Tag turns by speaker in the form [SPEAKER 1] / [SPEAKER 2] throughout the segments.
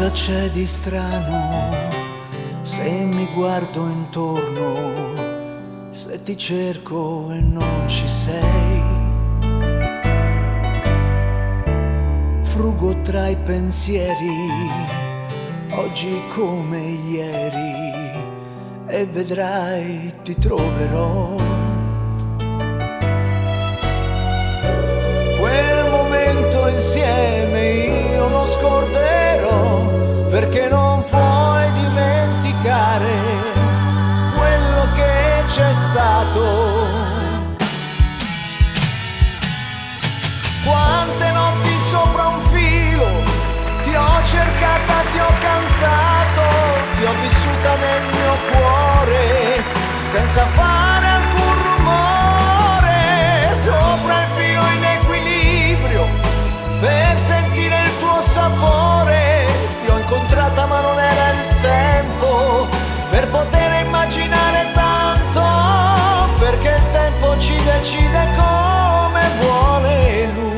[SPEAKER 1] Cosa c'è di strano se mi guardo intorno, se ti cerco e non ci sei? Frugo tra i pensieri, oggi come ieri, e vedrai ti troverò. Quel momento insieme io lo scorderò, perché non puoi dimenticare quello che c'è stato. Quante notti sopra un filo ti ho cercata, ti ho cantato, ti ho vissuta nel mio cuore senza fare alcun rumore, sopra il filo in equilibrio per sentire il tuo sapore. Ti ho incontrata ma non era il tempo per poter immaginare tanto, perché il tempo ci decide come vuole lui.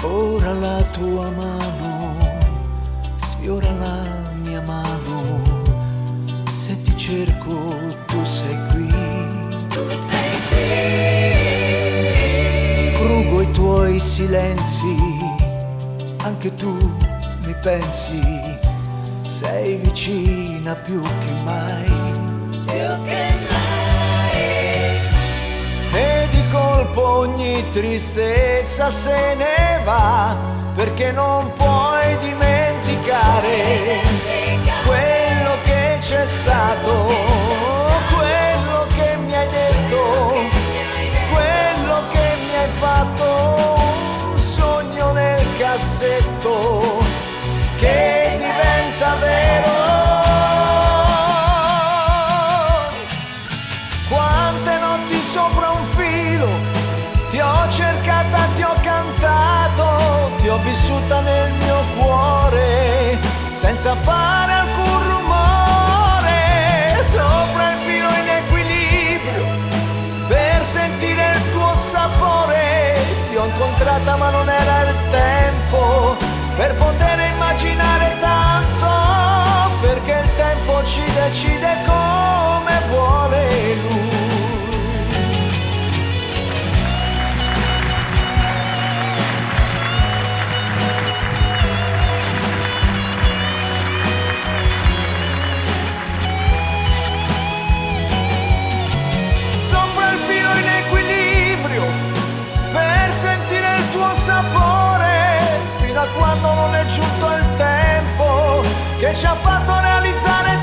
[SPEAKER 1] Ora la tua mano sfiora la mia mano, se ti cerco tu sei qui. Tu sei qui. Frugo i tuoi silenzi, anche tu mi pensi, sei vicina più che mai. Più che mai. E di colpo ogni tristezza se ne va, perché non puoi dimenticare quello che c'è stato, quello che mi hai detto, quello che mi hai fatto. Un sogno nel cassetto che diventa vero. Quante notti sopra un filo ti ho cercata, ti ho cantato, ti ho vissuta nel mio cuore senza fare alcun rumore, sopra il filo in equilibrio per sentire il tuo sapore. Ti ho incontrata ma non era il tempo per poter immaginare tanto, perché il tempo ci decide come vuole lui. Fino a quando non è giunto il tempo che ci ha fatto realizzare